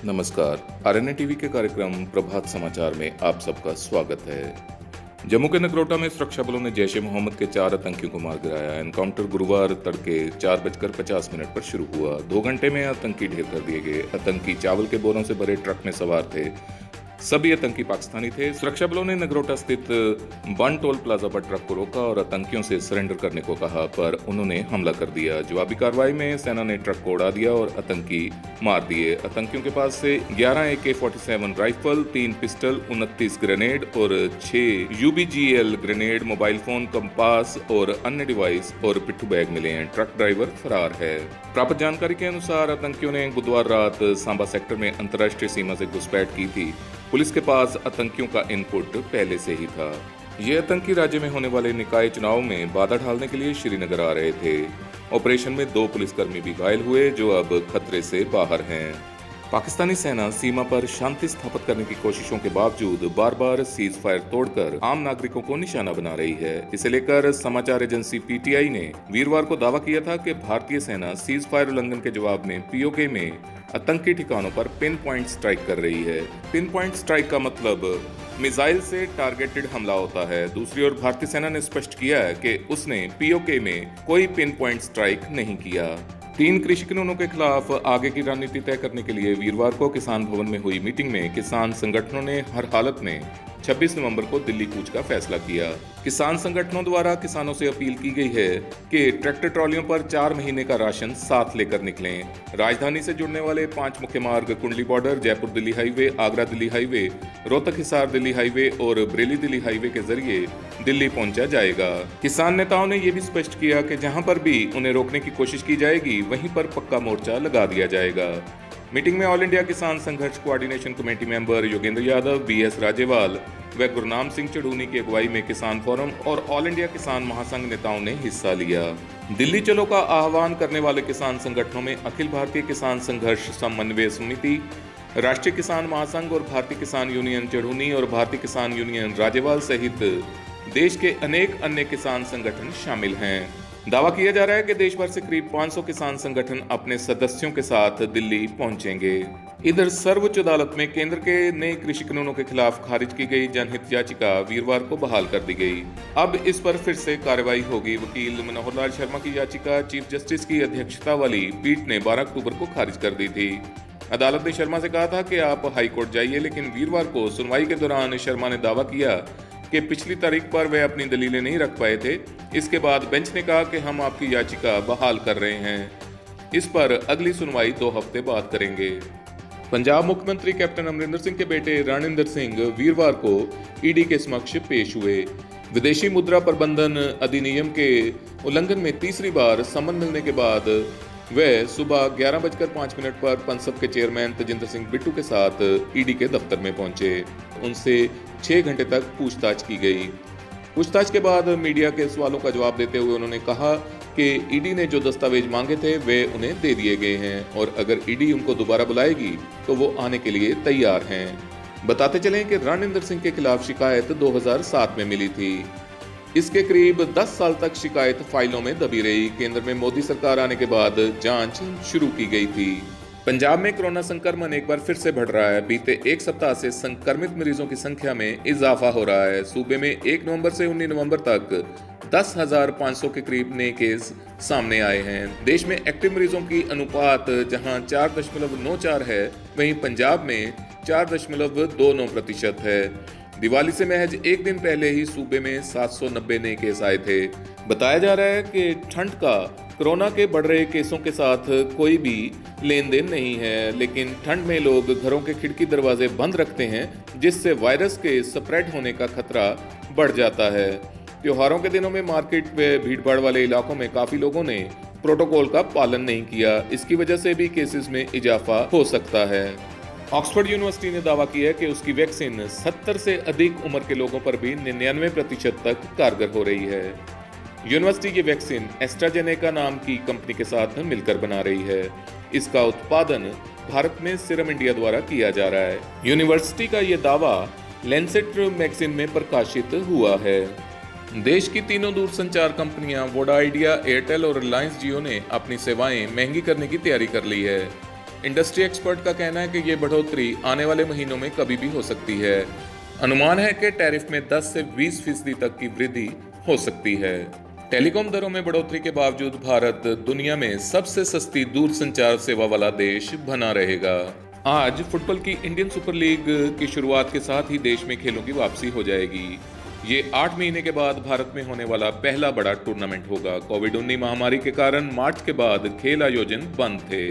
नमस्कार। RNA TV के कार्यक्रम प्रभात समाचार में आप सबका स्वागत है। जम्मू के नगरोटा में सुरक्षा बलों ने जैश ए मोहम्मद के 4 आतंकियों को मार गिराया। एनकाउंटर गुरुवार तड़के 4:50 पर शुरू हुआ। 2 घंटे में आतंकी ढेर कर दिए गए। आतंकी चावल के बोरों से भरे ट्रक में सवार थे। सभी आतंकी पाकिस्तानी थे। सुरक्षा बलों ने नगरोटा स्थित बन टोल प्लाजा पर ट्रक को रोका और आतंकियों से सरेंडर करने को कहा, पर उन्होंने हमला कर दिया। जवाबी कार्रवाई में सेना ने ट्रक को उड़ा दिया और आतंकी मार दिए। आतंकियों के पास से 11 AK-47 राइफल, 3 पिस्टल, 29 ग्रेनेड और 6 UBGL grenade, mobile phone, compass और अन्य डिवाइस और पिट्ठू बैग मिले हैं। ट्रक ड्राइवर फरार है। प्राप्त जानकारी के अनुसार आतंकियों ने बुधवार रात सांबा सेक्टर में अंतर्राष्ट्रीय सीमा से घुसपैठ की थी। पुलिस के पास आतंकियों का इनपुट पहले से ही था। ये आतंकी राज्य में होने वाले निकाय चुनाव में बाधा डालने के लिए श्रीनगर आ रहे थे। ऑपरेशन में 2 पुलिसकर्मी भी घायल हुए, जो अब खतरे से बाहर हैं। पाकिस्तानी सेना सीमा पर शांति स्थापित करने की कोशिशों के बावजूद बार बार सीज फायर तोड़कर आम नागरिकों को निशाना बना रही है। इसे लेकर समाचार एजेंसी PTI ने वीरवार को दावा किया था कि भारतीय सेना सीज फायर उल्लंघन के जवाब में POK में आतंकी ठिकानों पर पिन पॉइंट स्ट्राइक कर रही है। पिन पॉइंट स्ट्राइक का मतलब मिसाइल से टारगेटेड हमला होता है। दूसरी ओर भारतीय सेना ने स्पष्ट किया है कि उसने POK में कोई पिन पॉइंट स्ट्राइक नहीं किया। 3 कृषि कानूनों के खिलाफ आगे की रणनीति तय करने के लिए वीरवार को किसान भवन में हुई मीटिंग में किसान संगठनों ने हर हालत में 26 नवंबर को दिल्ली कूच का फैसला किया। किसान संगठनों द्वारा किसानों से अपील की गई है कि ट्रैक्टर ट्रॉलियों पर 4 महीने का राशन साथ लेकर निकलें। राजधानी से जुड़ने वाले 5 मुख्य मार्ग कुंडली border, Jaipur Delhi highway, Agra Delhi highway, Rohtak Hisar Delhi highway और बरेली दिल्ली हाईवे के जरिए दिल्ली पहुंचा जाएगा। किसान नेताओं ने यह भी स्पष्ट किया कि जहां पर भी उन्हें रोकने की कोशिश की जाएगी, वहीं पर पक्का मोर्चा लगा दिया जाएगा। मीटिंग में ऑल इंडिया किसान संघर्ष coordination committee member Yogendra Yadav, BS Rajewal व गुरनाम सिंह चढ़ूनी की अगुवाई में किसान फोरम और ऑल इंडिया किसान महासंघ नेताओं ने हिस्सा लिया। दिल्ली चलो का आह्वान करने वाले किसान संगठनों में अखिल भारतीय किसान संघर्ष समन्वय समिति, राष्ट्रीय किसान महासंघ और भारतीय किसान यूनियन चढ़ूनी और भारतीय किसान यूनियन राजेवाल सहित देश के अनेक अन्य किसान संगठन शामिल हैं। दावा किया जा रहा है कि देश भर से करीब 500 किसान संगठन अपने सदस्यों के साथ दिल्ली पहुंचेंगे। इधर सर्वोच्च अदालत में केंद्र के नए कृषि कानूनों के खिलाफ खारिज की गई जनहित याचिका वीरवार को बहाल कर दी गई। अब इस पर फिर से कार्रवाई होगी। वकील मनोहर लाल शर्मा की याचिका चीफ जस्टिस की अध्यक्षता वाली पीठ ने 12 अक्टूबर को खारिज कर दी थी। अदालत ने शर्मा से कहा था कि आप हाईकोर्ट जाइए, लेकिन वीरवार को सुनवाई के दौरान शर्मा ने दावा किया कि पिछली तारीख पर वे अपनी दलीलें नहीं रख पाए थे। इसके बाद बेंच ने कहा कि हम आपकी याचिका बहाल कर रहे हैं। इस पर अगली सुनवाई 2 हफ्ते बाद करेंगे। पंजाब मुख्यमंत्री कैप्टन अमरिंदर सिंह के बेटे रणिंदर सिंह वीरवार को ED के समक्ष पेश हुए। विदेशी मुद्रा प्रबंधन अधिनियम के उल्लंघन में तीसरी बार समन मिलने के बाद वे सुबह 11:05 पर पंसब के चेयरमैन तजिंदर सिंह बिट्टू के साथ ED के दफ्तर में पहुंचे। उनसे 6 घंटे तक पूछताछ की गई। पूछताछ के बाद मीडिया के सवालों का जवाब देते हुए उन्होंने कहा कि ED ने जो दस्तावेज मांगे थे वे उन्हें दे दिए गए हैं और अगर ED उनको दोबारा बुलाएगी तो वो आने के लिए तैयार हैं। बताते चलें कि रणिंदर सिंह के खिलाफ शिकायत 2007 में मिली थी। इसके करीब 10 साल तक शिकायत फाइलों में दबी रही। केंद्र में मोदी सरकार आने के बाद जांच शुरू की गई थी। पंजाब में कोरोना संक्रमण एक बार फिर से बढ़ रहा है। बीते 1 सप्ताह से संक्रमित मरीजों की संख्या में इजाफा हो रहा है। सूबे में 1 नवंबर से 19 नवंबर तक 10,500 के करीब नए केस सामने आए हैं। देश में एक्टिव मरीजों की अनुपात जहां 4.94 है, वहीं पंजाब में 4.29% है। दिवाली से महज 1 दिन पहले ही सूबे में 790 नए केस आए थे। बताया जा रहा है कि ठंड का कोरोना के बढ़ रहे केसों के साथ कोई भी लेन देन नहीं है, लेकिन ठंड में लोग घरों के खिड़की दरवाजे बंद रखते हैं, जिससे वायरस के स्प्रेड होने का खतरा बढ़ जाता है। त्योहारों के दिनों में मार्केट व भीड़भाड़ वाले इलाकों में काफी लोगों ने प्रोटोकॉल का पालन नहीं किया। इसकी वजह से भी केसेस में इजाफा हो सकता है। ऑक्सफोर्ड यूनिवर्सिटी ने दावा किया है कि उसकी वैक्सीन 70 से अधिक उम्र के लोगों पर भी 99% तक कारगर हो रही है। यूनिवर्सिटी ये वैक्सीन एस्ट्राजेनेका नाम की कंपनी के साथ मिलकर बना रही है। इसका उत्पादन भारत में सीरम इंडिया द्वारा किया जा रहा है। यूनिवर्सिटी का ये दावा लैंसेट मैगजीन में प्रकाशित हुआ है। देश की तीनों दूरसंचार कंपनियां वोडा आइडिया, एयरटेल और रिलायंस जियो ने अपनी सेवाएं महंगी करने की तैयारी कर ली है। इंडस्ट्री एक्सपर्ट का कहना है कि ये बढ़ोतरी आने वाले महीनों में कभी भी हो सकती है। अनुमान है कि टैरिफ में 10 से 20% तक की वृद्धि हो सकती है। टेलीकॉम दरों में बढ़ोतरी के बावजूद भारत दुनिया में सबसे सस्ती दूरसंचार सेवा वाला देश बना रहेगा। आज फुटबॉल की इंडियन सुपर लीग की शुरुआत के साथ ही देश में खेलों की वापसी हो जाएगी। ये 8 महीने के बाद भारत में होने वाला पहला बड़ा टूर्नामेंट होगा। कोविड-19 महामारी के कारण मार्च के बाद खेल आयोजन बंद थे।